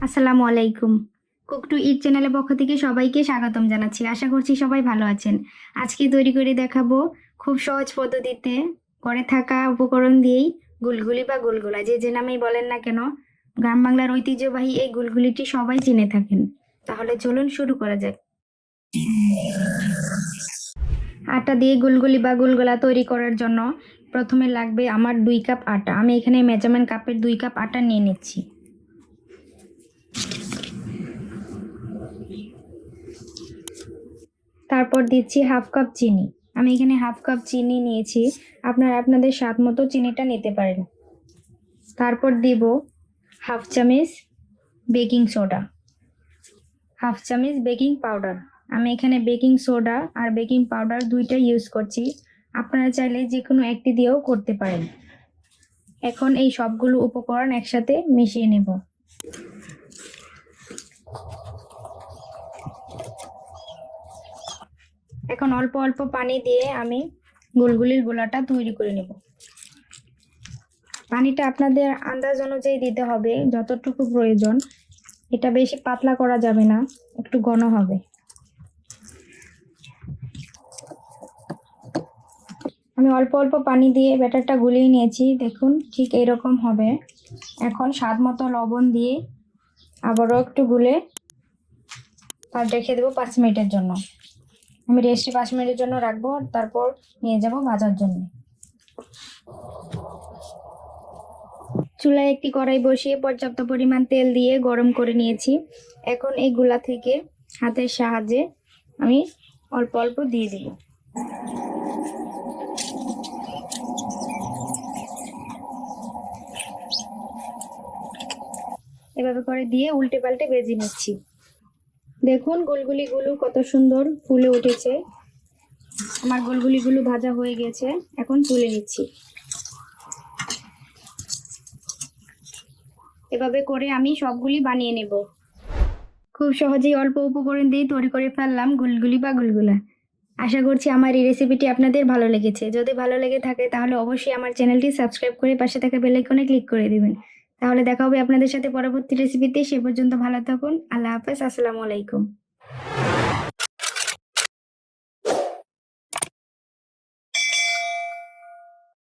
আসসালামু আলাইকুম। Cook two ইট চ্যানেলের পক্ষ থেকে সবাইকে স্বাগতম জানাচ্ছি। আশা করছি সবাই ভালো আছেন। আজকে তৈরি করে দেখাবো খুব সহজ পদ্ধতিতে ঘরে থাকা উপকরণ দিয়েই গুলগুলি বা গুলগুলা, যে নামেই বলেন না কেন, গ্রাম বাংলার ঐতিহ্যবাহী এই গুলগুলিটি সবাই চিনে থাকেন। তাহলে চলুন শুরু করা যাক। আটা দিয়ে গুলগুলি বা গুলগুলা তৈরি করার জন্য প্রথমে লাগবে আমার 2 কাপ আটা। আমি এখানে মেজারমেন্ট কাপের 2 কাপ আটা নিয়ে নিচ্ছি। তারপর দিচ্ছি হাফ কাপ চিনি। আমি এখানে হাফ কাপ চিনি নিয়েছি, আপনারা আপনাদের স্বাদ মতো চিনিটা নিতে পারেন। তারপর দিব হাফ চামচ বেকিং সোডা, হাফ চামচ বেকিং পাউডার। আমি এখানে বেকিং সোডা আর বেকিং পাউডার দুইটা ইউজ করছি, আপনারা চাইলে যে কোনো একটি দিয়েও করতে পারেন। এখন এই সবগুলো উপকরণ একসাথে মিশিয়ে নেব। এখন অল্প অল্প পানি দিয়ে আমি গুলগুলির গোলাটা তৈরি করে নেব। পানিটা আপনাদের আন্দাজ অনুযায়ী দিতে হবে, যতটুকু প্রয়োজন। এটা বেশি পাতলা করা যাবে না, একটু ঘন হবে। আমি অল্প অল্প পানি দিয়ে ব্যাটারটা গুলিয়ে নিয়েছি, দেখুন ঠিক এরকম হবে। এখন স্বাদ মতো লবণ দিয়ে আবারও একটু গুলে আর রেখে দেবো 5 মিনিটের জন্য। আমি রেস্টে 5 মিনিটের জন্য রাখবো, তারপর নিয়ে যাব ভাজার জন্য। চুলায় একটি কড়াই বসিয়ে পর্যাপ্ত পরিমাণ তেল দিয়ে গরম করে নিয়েছি। এখন এই গুলা থেকে হাতের সাহায্যে আমি অল্প অল্প দিয়ে দিব। এভাবে করে দিয়ে উল্টে পাল্টে ভেজে নিচ্ছি। দেখুন গোলগুলিগুলো কত সুন্দর ফুলে উঠেছে। আমার গোলগুলিগুলো ভাজা হয়ে গেছে, এখন তুলে নিচ্ছি। এভাবে করে আমি সবগুলি বানিয়ে নেব। খুব সহজেই অল্প উপকরণ দিয়ে তৈরি করে ফেললাম গুলগুলি বা গুলগুলা। আশা করছি আমার এই রেসিপিটি আপনাদের ভালো লেগেছে। যদি ভালো লেগে থাকে তাহলে অবশ্যই আমার চ্যানেলটি সাবস্ক্রাইব করে পাশে থাকা বেল আইকনে ক্লিক করে দিবেন। তাহলে দেখা হবে আপনাদের সাথে পরবর্তী রেসিপিতে। সে পর্যন্ত ভালো থাকুন। আল্লাহ হাফেজ। আসসালামু আলাইকুম।